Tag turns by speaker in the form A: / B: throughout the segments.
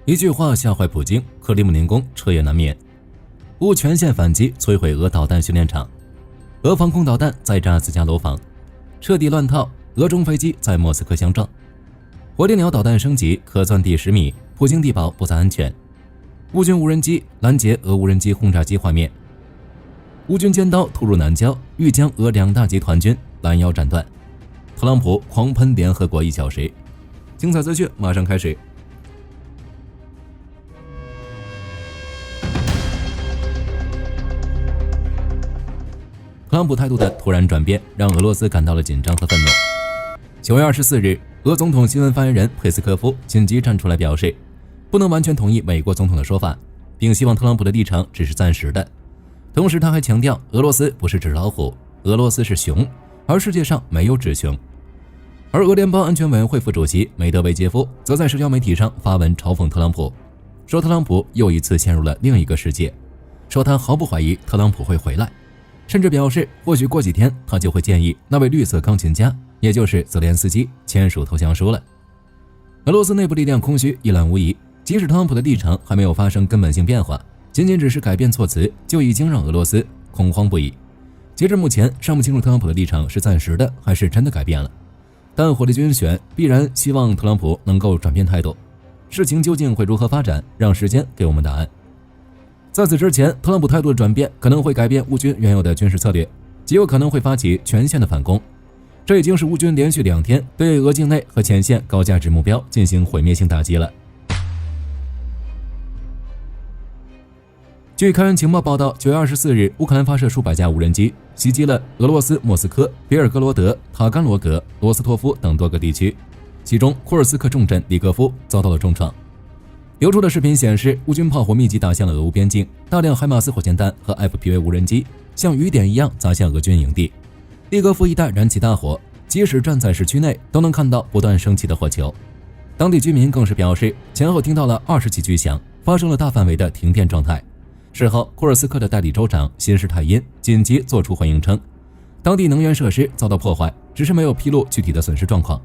A: 一句话吓坏普京，克里姆林宫彻夜难眠。乌全线反击摧毁俄导弹训练场，俄防空导弹再炸自家楼房，彻底乱套。俄中飞机在莫斯科相撞，火烈鸟导弹升级可钻地10米，普京地堡不再安全。乌军无人机拦截俄无人机轰炸机画面。乌军尖刀突入南郊，欲将俄2大集团军拦腰斩断。特朗普狂喷联合国1小时，精彩资讯马上开始。特朗普态度的突然转变，让俄罗斯感到了紧张和愤怒。9月24日，俄总统新闻发言人佩斯科夫紧急站出来表示，不能完全同意美国总统的说法，并希望特朗普的立场只是暂时的。同时他还强调，俄罗斯不是纸老虎，俄罗斯是熊，而世界上没有纸熊。而俄联邦安全委员会副主席梅德韦杰夫则在社交媒体上发文嘲讽特朗普，说特朗普又一次陷入了另一个世界，说他毫不怀疑特朗普会回来，甚至表示或许过几天他就会建议那位绿色钢琴家，也就是泽连斯基签署投降书了。俄罗斯内部力量空虚一览无遗，即使特朗普的立场还没有发生根本性变化，仅仅只是改变措辞，就已经让俄罗斯恐慌不已。截至目前，尚不清楚特朗普的立场是暂时的还是真的改变了，但火力军选必然希望特朗普能够转变态度。事情究竟会如何发展，让时间给我们答案。在此之前，特朗普态度的转变可能会改变乌军原有的军事策略，极有可能会发起全线的反攻。这已经是乌军连续2天对俄境内和前线高价值目标进行毁灭性打击了。据开源情报报道，9月24日，乌克兰发射数百架无人机，袭击了俄罗斯莫斯科、别尔哥罗德、塔甘罗格、罗斯托夫等多个地区，其中库尔斯克重镇里戈夫遭到了重创。流出的视频显示，乌军炮火密集打向了俄乌边境，大量海马斯火箭弹和 FPV 无人机像雨点一样砸向俄军营地。利戈夫一带燃起大火，即使站在市区内都能看到不断升起的火球。当地居民更是表示，前后听到了20起巨响，发生了大范围的停电状态。事后，库尔斯克的代理州长辛施泰因紧急作出回应称，当地能源设施遭到破坏，只是没有披露具体的损失状况。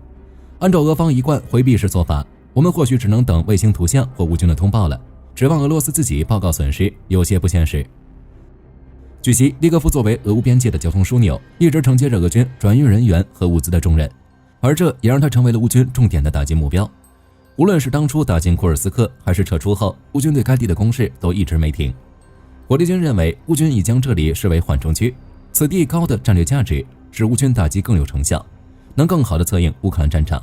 A: 按照俄方一贯回避式做法，我们或许只能等卫星图像或乌军的通报了，指望俄罗斯自己报告损失有些不现实。据悉，利戈夫作为俄乌边界的交通枢纽，一直承接着俄军转运人员和物资的重任，而这也让他成为了乌军重点的打击目标。无论是当初打进库尔斯克，还是撤出后，乌军对该地的攻势都一直没停。火力军认为，乌军已将这里视为缓冲区，此地高的战略价值使乌军打击更有成效，能更好地策应乌克兰战场。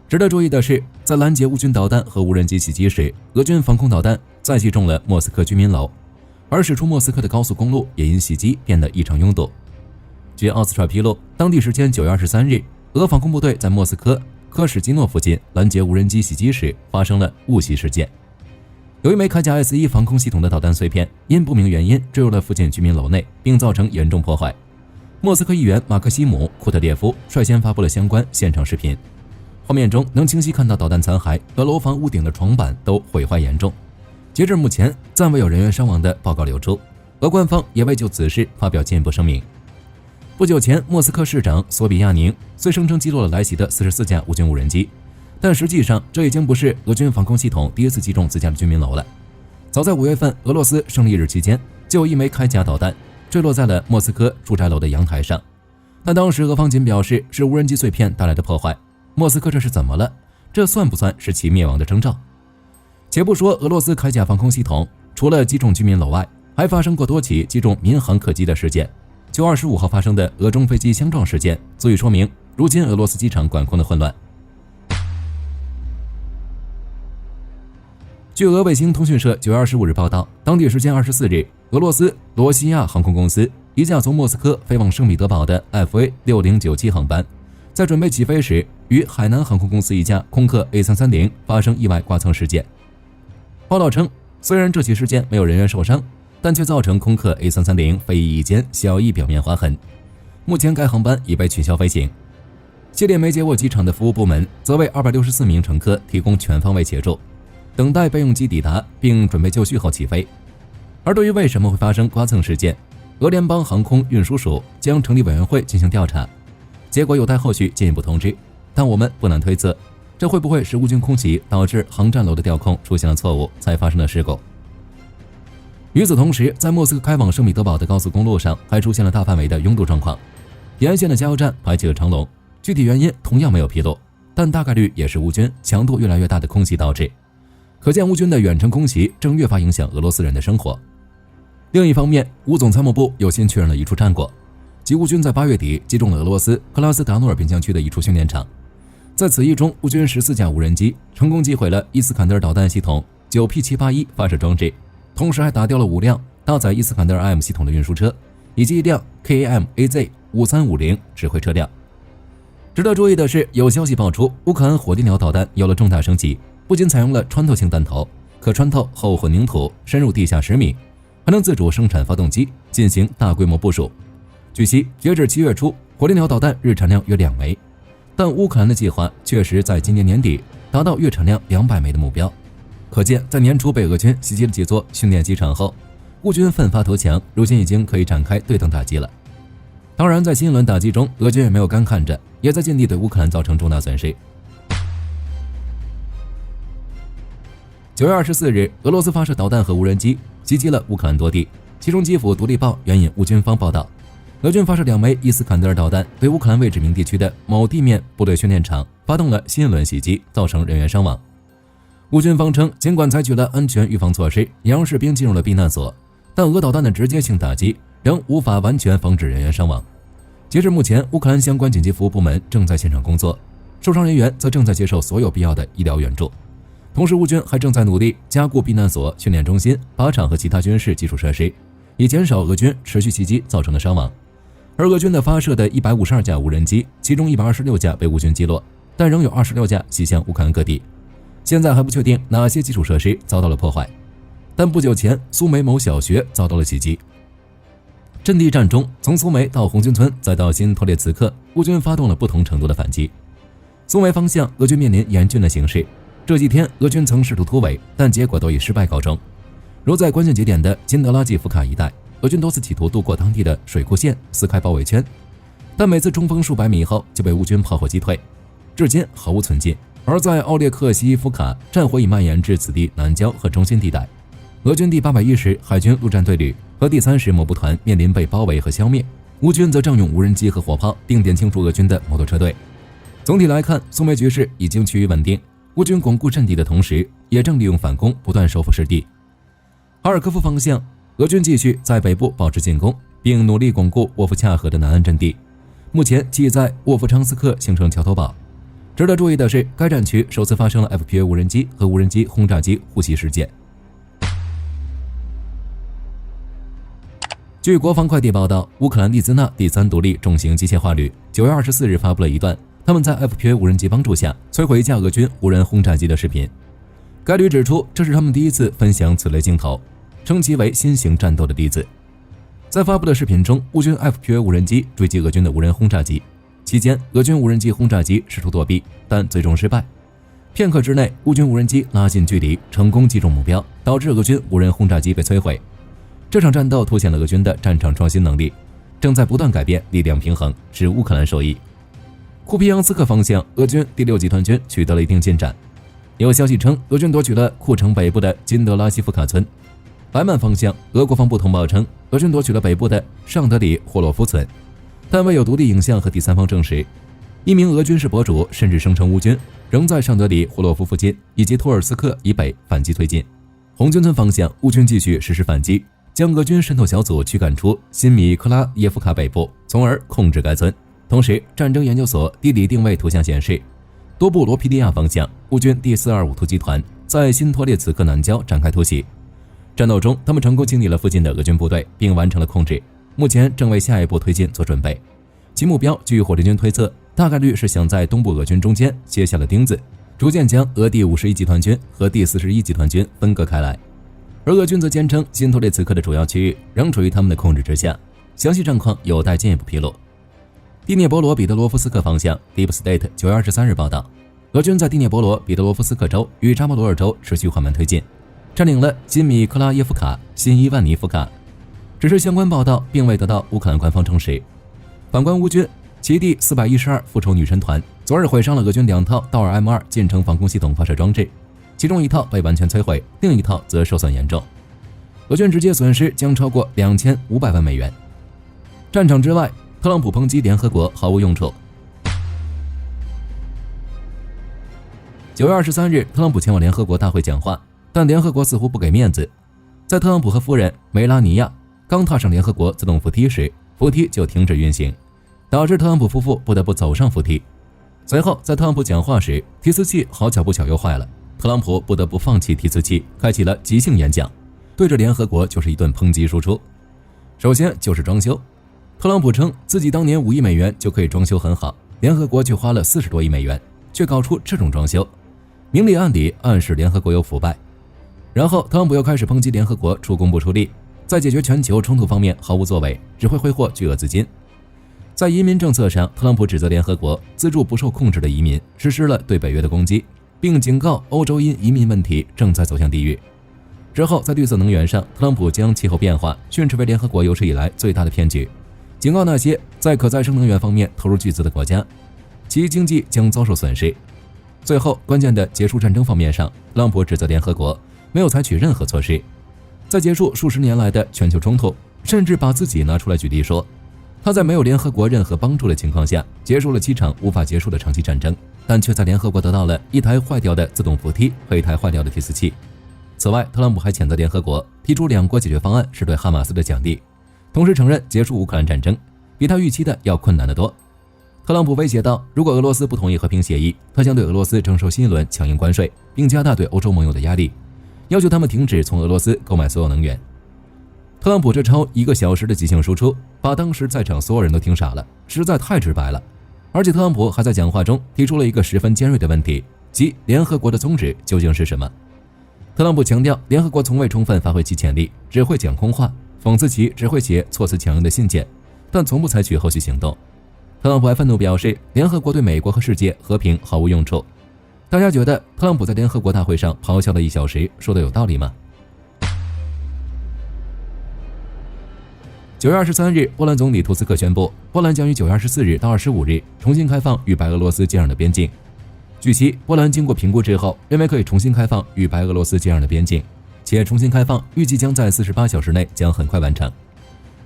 A: 值得注意的是，在拦截乌军导弹和无人机袭击时，俄军防空导弹再击中了莫斯科居民楼，而驶出莫斯科的高速公路也因袭击变得异常拥堵。据奥斯特披露，当地时间9月23日，俄防空部队在莫斯科科什基诺附近拦截无人机袭击时发生了误袭事件。有一枚铠甲 S1 防空系统的导弹碎片因不明原因坠入了附近居民楼内，并造成严重破坏。莫斯科议员马克西姆·库特列夫率先发布了相关现场视频，画面中能清晰看到导弹残骸和楼房屋顶的床板都毁坏严重。截至目前，暂未有人员伤亡的报告流出，俄官方也未就此事发表进一步声明。不久前，莫斯科市长索比亚宁虽声称击落了来袭的44架乌军无人机，但实际上这已经不是俄军防空系统第一次击中自家的居民楼了。早在5月份俄罗斯胜利日期间，就有一枚铠甲导弹坠落在了莫斯科住宅楼的阳台上，但当时俄方仅表示是无人机碎片带来的破坏。莫斯科这是怎么了？这算不算是其灭亡的征兆？且不说俄罗斯铠甲防空系统除了击中居民楼外，还发生过多起击中民航客机的事件。9月25号发生的俄中飞机相撞事件足以说明如今俄罗斯机场管控的混乱。据俄卫星通讯社9月25日报道，当地时间24日，俄罗斯罗西亚航空公司一架从莫斯科飞往圣彼得堡的 FA6097 航班，在准备起飞时，与海南航空公司一架空客 A330 发生意外刮蹭事件。报道称，虽然这起事件没有人员受伤，但却造成空客 A330 飞翼翼间小翼表面划痕。目前该航班已被取消飞行。系列梅捷沃机场的服务部门则为264名乘客提供全方位协助，等待备用机抵达并准备就绪后起飞。而对于为什么会发生刮蹭事件，俄联邦航空运输署将成立委员会进行调查，结果有待后续进一步通知，但我们不难推测，这会不会是乌军空袭导致航站楼的调控出现了错误才发生的事故？与此同时，在莫斯科开往圣彼得堡的高速公路上还出现了大范围的拥堵状况，沿线的加油站排起了长龙，具体原因同样没有披露，但大概率也是乌军强度越来越大的空袭导致。可见乌军的远程空袭正越发影响俄罗斯人的生活。另一方面，乌总参谋部又新确认了一处战果，即乌军在8月底击中了俄罗斯克拉斯达诺尔边疆区的一处训练场。在此役中，乌军14架无人机成功击毁了伊斯坎德尔导弹系统 9P781 发射装置，同时还打掉了5辆搭载伊斯坎德尔 M 系统的运输车，以及一辆 KAM-AZ5350 指挥车辆。值得注意的是，有消息爆出，乌克兰火地鸟导弹有了重大升级，不仅采用了穿透性弹头，可穿透厚混凝土，深入地下10米，还能自主生产发动机，进行大规模部署。据悉，截至7月初，火地鸟导弹日产量约2枚，但乌克兰的计划确实在今年年底达到月产量200枚的目标。可见，在年初被俄军袭击了几座训练机场后，乌军奋发图强，如今已经可以展开对等打击了。当然，在新一轮打击中，俄军也没有干看着，也在尽力对乌克兰造成重大损失。9月24日，俄罗斯发射导弹和无人机袭击了乌克兰多地，其中基辅独立报援引乌军方报道，俄军发射2枚伊斯坎德尔导弹，对乌克兰未指明地区的某地面部队训练场发动了新一轮袭击，造成人员伤亡。乌军方称，尽管采取了安全预防措施，也让士兵进入了避难所，但俄导弹的直接性打击仍无法完全防止人员伤亡。截至目前，乌克兰相关紧急服务部门正在现场工作，受伤人员则正在接受所有必要的医疗援助。同时，乌军还正在努力加固避难所、训练中心、靶场和其他军事基础设施，以减少俄军持续袭击造成的伤亡。而俄军的发射的152架无人机，其中126架被乌军击落，但仍有26架袭向乌克兰各地。现在还不确定哪些基础设施遭到了破坏，但不久前苏梅某小学遭到了袭击。阵地战中，从苏梅到红军村再到新托列茨克，乌军发动了不同程度的反击。苏梅方向，俄军面临严峻的形势，这几天俄军曾试图突围，但结果都以失败告终。如在关键节点的金德拉季夫卡一带，俄军多次企图渡过当地的水库线，撕开包围圈，但每次冲锋数百米后就被乌军炮火击退，至今毫无存进。而在奥列克西夫卡，战火已蔓延至此地南郊和中心地带，俄军第810海军陆战队旅和第30某部团面临被包围和消灭，乌军则正用无人机和火炮定点清除俄军的摩托车队。总体来看，苏梅局势已经趋于稳定，乌军巩固阵地的同时，也正利用反攻不断收复失地。哈尔科夫方向，俄军继续在北部保持进攻，并努力巩固沃夫恰河的南岸阵地，目前即在沃夫昌斯克形成桥头堡。值得注意的是，该战区首次发生了 FPV 无人机和无人机轰炸机互袭事件。据国防快递报道，乌克兰利兹纳第3独立重型机械化旅9月24日发布了一段他们在 FPV 无人机帮助下摧毁一架俄军无人轰炸机的视频。该旅指出，这是他们第一次分享此类镜头，称其为新型战斗的例子。在发布的视频中，乌军 FPV 无人机追击俄军的无人轰炸机，期间俄军无人机轰炸机试图躲避，但最终失败。片刻之内，乌军无人机拉近距离，成功击中目标，导致俄军无人轰炸机被摧毁。这场战斗凸显了俄军的战场创新能力，正在不断改变力量平衡，使乌克兰受益。库皮扬斯克方向，俄军第6集团军取得了一定进展。有消息称，俄军夺取了库城北部的金德拉西夫卡村。白曼方向，俄国防部通报称，俄军夺取了北部的尚德里霍洛夫村，但未有独立影像和第三方证实。一名俄军事博主甚至声称乌军仍在尚德里霍洛夫附近以及托尔斯克以北反击推进。红军村方向，乌军继续实施反击，将俄军渗透小组驱赶出新米克拉耶夫卡北部，从而控制该村。同时，战争研究所地理定位图像显示，多布罗皮利亚方向，乌军第425突击团在新托列茨克南郊展开突袭。战斗中，他们成功清理了附近的俄军部队，并完成了控制，目前正为下一步推进做准备。其目标，据火箭军推测，大概率是想在东部俄军中间接下了钉子，逐渐将俄第51集团军和第41集团军分割开来。而俄军则坚称，新托列茨克的主要区域仍处于他们的控制之下，详细战况有待进一步披露。第聂伯罗彼得罗夫斯克方向 ，Deep State 9月23日报道，俄军在第聂伯罗彼得罗夫斯克州与扎波罗尔州持续缓慢推进，占领了新米克拉耶夫卡、新伊万尼夫卡。只是相关报道并未得到乌克兰官方证实。反观乌军，其第412复仇女神团昨日毁伤了俄军2套道尔 M2 近程防空系统发射装置，其中1套被完全摧毁，另1套则受损严重。俄军直接损失将超过2500万美元。战场之外，特朗普抨击联合国毫无用处。9月23日，特朗普前往联合国大会讲话，但联合国似乎不给面子。在特朗普和夫人梅拉尼亚刚踏上联合国自动扶梯时，扶梯就停止运行，导致特朗普夫妇不得不走上扶梯。随后，在特朗普讲话时，提词器好巧不巧又坏了，特朗普不得不放弃提词器，开启了即兴演讲，对着联合国就是一顿抨击输出。首先就是装修，特朗普称自己当年5亿美元就可以装修很好，联合国却花了40多亿美元，却搞出这种装修，明里暗里暗示联合国有腐败。然后特朗普又开始抨击联合国出工不出力，在解决全球冲突方面毫无作为，只会挥霍巨额资金。在移民政策上，特朗普指责联合国资助不受控制的移民，实施了对北约的攻击，并警告欧洲因移民问题正在走向地狱。之后在绿色能源上，特朗普将气候变化训斥为联合国有史以来最大的骗局，警告那些在可再生能源方面投入巨资的国家，其经济将遭受损失。最后关键的结束战争方面上，特朗普指责联合国没有采取任何措施，在结束数十年来的全球冲突，甚至把自己拿出来举例说，他在没有联合国任何帮助的情况下结束了7场无法结束的长期战争，但却在联合国得到了1台坏掉的自动扶梯和1台坏掉的提词器。此外，特朗普还谴责联合国提出2国解决方案是对哈马斯的奖励，同时承认结束乌克兰战争比他预期的要困难得多。特朗普威胁道，如果俄罗斯不同意和平协议，他将对俄罗斯征收新一轮强硬关税，并加大对欧洲盟友的压力，要求他们停止从俄罗斯购买所有能源。特朗普这超1个小时的即兴输出，把当时在场所有人都听傻了，实在太直白了。而且特朗普还在讲话中提出了一个十分尖锐的问题，即联合国的宗旨究竟是什么？特朗普强调，联合国从未充分发挥其潜力，只会讲空话，讽刺其只会写措辞强硬的信件，但从不采取后续行动。特朗普还愤怒表示，联合国对美国和世界和平毫无用处。大家觉得特朗普在联合国大会上咆哮的1小时说的有道理吗？9月23日，波兰总理图斯克宣布，波兰将于9月24日到25日重新开放与白俄罗斯接壤的边境。据悉，波兰经过评估之后，认为可以重新开放与白俄罗斯接壤的边境，且重新开放预计将在48小时内将很快完成。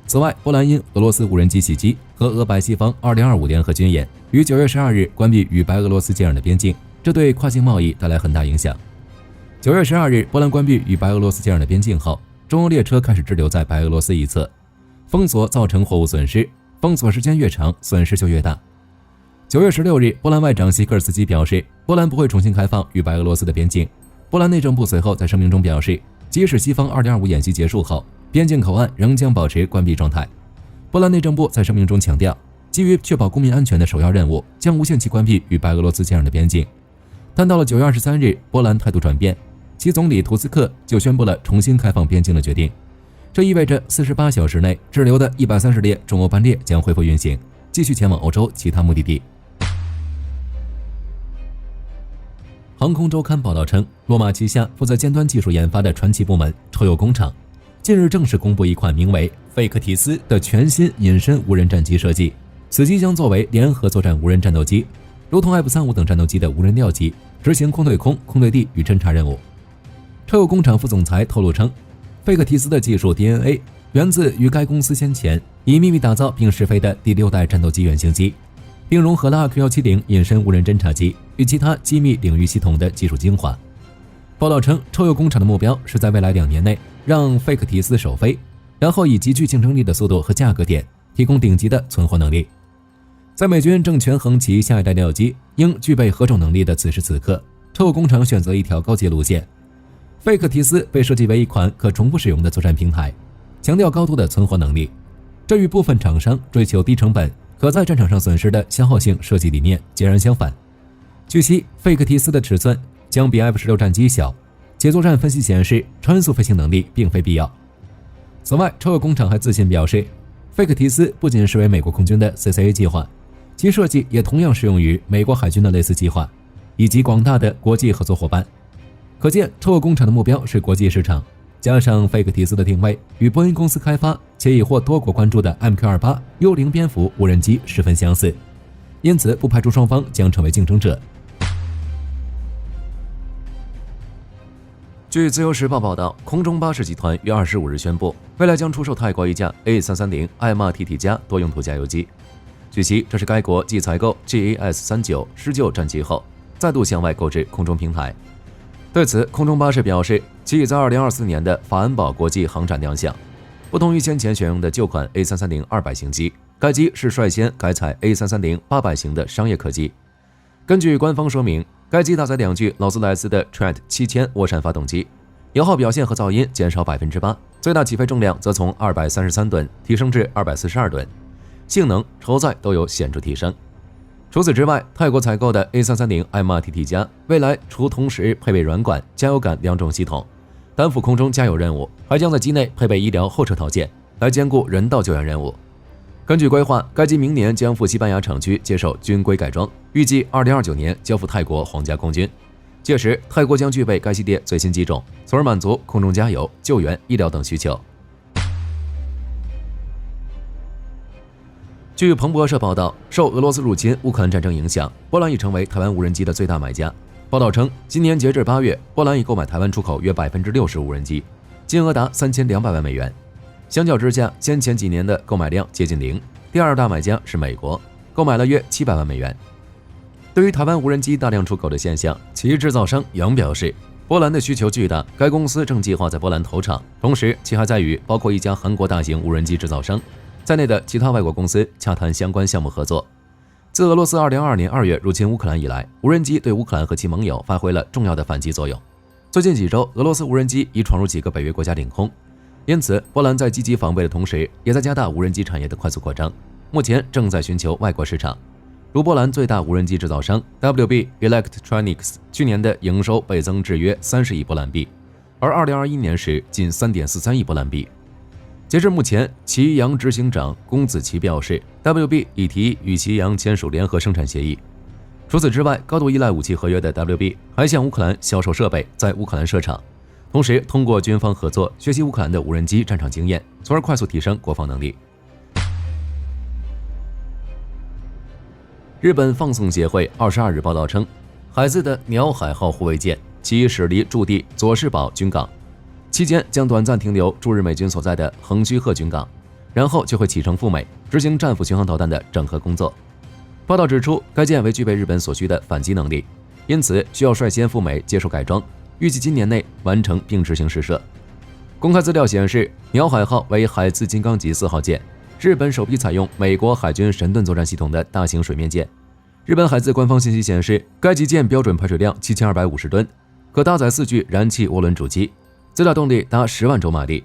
A: 此外，波兰因俄罗斯无人机袭击和俄白西方2025联合军演，于9月12日关闭与白俄罗斯接壤的边境，这对跨境贸易带来很大影响。9月12日，波兰关闭与白俄罗斯接壤的边境后，中欧列车开始滞留在白俄罗斯一侧，封锁造成货物损失，封锁时间越长，损失就越大。9月16日，波兰外长西科尔斯基表示，波兰不会重新开放与白俄罗斯的边境。波兰内政部随后在声明中表示，即使西方2025演习结束后，边境口岸仍将保持关闭状态。波兰内政部在声明中强调，基于确保公民安全的首要任务，将无限期关闭与白俄罗斯接壤的边境。但到了9月23日，波兰态度转变，其总理图斯克就宣布了重新开放边境的决定。这意味着48小时内滞留的130列中欧班列将恢复运行，继续前往欧洲其他目的地。航空周刊报道称，洛马旗下负责尖端技术研发的传奇部门抽油工厂近日正式公布一款名为费克提斯的全新隐身无人战机设计。此机将作为联合作战无人战斗机，如同 F-35等战斗机的无人僚机，执行空对空、空对地与侦察任务。抽油工厂副总裁透露称，费克提斯的技术 DNA 源自于该公司先前以秘密打造并试飞的第6代战斗机原型机，并融合了 AQ-170隐身无人侦察机与其他机密领域系统的技术精华。报道称，抽油工厂的目标是在未来2年内让费克提斯首飞，然后以极具竞争力的速度和价格点提供顶级的存活能力。在美军正权衡其下一代僚机应具备何种能力的此时此刻，抽油工厂选择一条高阶路线。费克提斯被设计为一款可重复使用的作战平台，强调高度的存活能力，这与部分厂商追求低成本可在战场上损失的消耗性设计理念截然相反。据悉，费克提斯的尺寸将比 F-16战机小，且作战分析显示穿梭飞行能力并非必要。此外，抽油工厂还自信表示，费克提斯不仅视为美国空军的 CCA 计划，其设计也同样适用于美国海军的类似计划，以及广大的国际合作伙伴。可见，抽油工厂的目标是国际市场，加上费克提斯的定位与波音公司开发且已获多国关注的 MQ-28 幽灵蝙蝠无人机十分相似，因此不排除双方将成为竞争者。据自由时报报道，空中巴士集团于25日宣布，未来将出售泰国一架 A330 MRTT 加多用途加油机。据悉，这是该国继采购 GAS-39施救战机后，再度向外购置空中平台。对此，空中巴士表示，其已在2024年的法恩堡国际航展亮相。不同于先前选用的旧款 A330 200型机，该机是率先改采 A330 800型的商业客机。根据官方说明，该机搭载2具劳斯莱斯的 Trent 7000涡扇发动机，油耗表现和噪音减少 8%， 最大起飞重量则从233吨提升至242吨，性能、承载都有显著提升。除此之外，泰国采购的 A330 MRTT 加未来除同时配备软管、加油杆2种系统，担负空中加油任务，还将在机内配备医疗后车套件，来兼顾人道救援任务。根据规划，该机明年将赴西班牙厂区接受军规改装，预计2029年交付泰国皇家空军。届时，泰国将具备该系列最新机种，从而满足空中加油、救援、医疗等需求。据彭博社报道，受俄罗斯入侵乌克兰战争影响，波兰已成为台湾无人机的最大买家。报道称，今年截至8月，波兰已购买台湾出口约60%无人机，金额达3200万美元。相较之下，先前几年的购买量接近零。第二大买家是美国，购买了约700万美元。对于台湾无人机大量出口的现象，其制造商杨表示，波兰的需求巨大，该公司正计划在波兰投厂，同时其还在与包括一家韩国大型无人机制造商在内的其他外国公司洽谈相关项目合作。自俄罗斯2022年2月入侵乌克兰以来，无人机对乌克兰和其盟友发挥了重要的反击作用。最近几周，俄罗斯无人机已闯入几个北约国家领空，因此波兰在积极防备的同时，也在加大无人机产业的快速扩张，目前正在寻求外国市场。如波兰最大无人机制造商 WB Electronics 去年的营收倍增至约30亿波兰币，而2021年时近3.43亿波兰币。截至目前，祁阳执行长龚子奇表示 ，WB 已提议与祁阳签署联合生产协议。除此之外，高度依赖武器合约的 WB 还向乌克兰销售设备，在乌克兰设厂，同时通过军方合作学习乌克兰的无人机战场经验，从而快速提升国防能力。日本放送协会22日报道称，海自的鸟海号护卫舰其驶离驻地佐世保军港，期间将短暂停留驻日美军所在的横须贺军港，然后就会启程赴美，执行战斧巡航导弹的整合工作。报道指出，该舰为具备日本所需的反击能力，因此需要率先赴美接受改装，预计今年内完成并执行试射。公开资料显示，鸟海号为海自金刚级4号舰，日本首批采用美国海军神盾作战系统的大型水面舰。日本海自官方信息显示，该级舰标准排水量7250吨，可搭载4具燃气涡轮主机，最大动力达10万轴马力，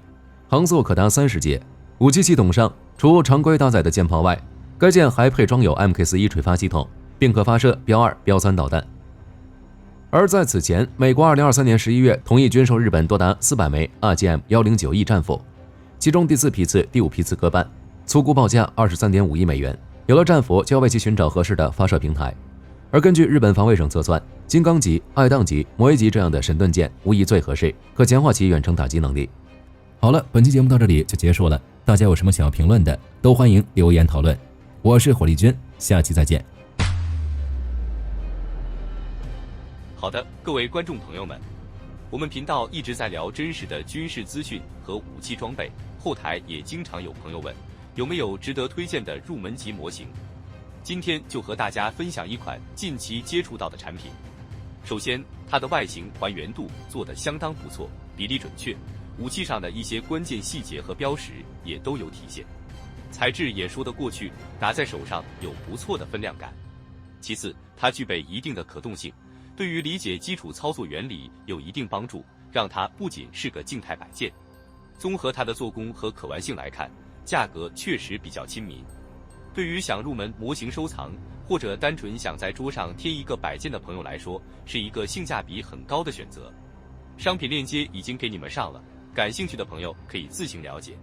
A: 航速可达30节。武器系统上，除常规搭载的舰炮外，该舰还配装有 MK41 垂发系统，并可发射标2、标3导弹。而在此前，美国2023年11月同意军售日本多达400枚 RGM-109E 战斧，其中第4批次、第5批次各半，粗估报价23.5亿美元。有了战斧，就要为其寻找合适的发射平台。而根据日本防卫省测算，金刚级、爱宕级、摩耶级这样的神盾舰无疑最合适，可强化其远程打击能力。好了，本期节目到这里就结束了，大家有什么想要评论的，都欢迎留言讨论。我是火力军，下期再见。
B: 好的，各位观众朋友们，我们频道一直在聊真实的军事资讯和武器装备，后台也经常有朋友问，有没有值得推荐的入门级模型？今天就和大家分享一款近期接触到的产品。首先，它的外形还原度做得相当不错，比例准确，武器上的一些关键细节和标识也都有体现，材质也说得过去，拿在手上有不错的分量感。其次，它具备一定的可动性，对于理解基础操作原理有一定帮助，让它不仅是个静态摆件。综合它的做工和可玩性来看，价格确实比较亲民。对于想入门模型收藏，或者单纯想在桌上贴一个摆件的朋友来说，是一个性价比很高的选择。商品链接已经给你们上了，感兴趣的朋友可以自行了解。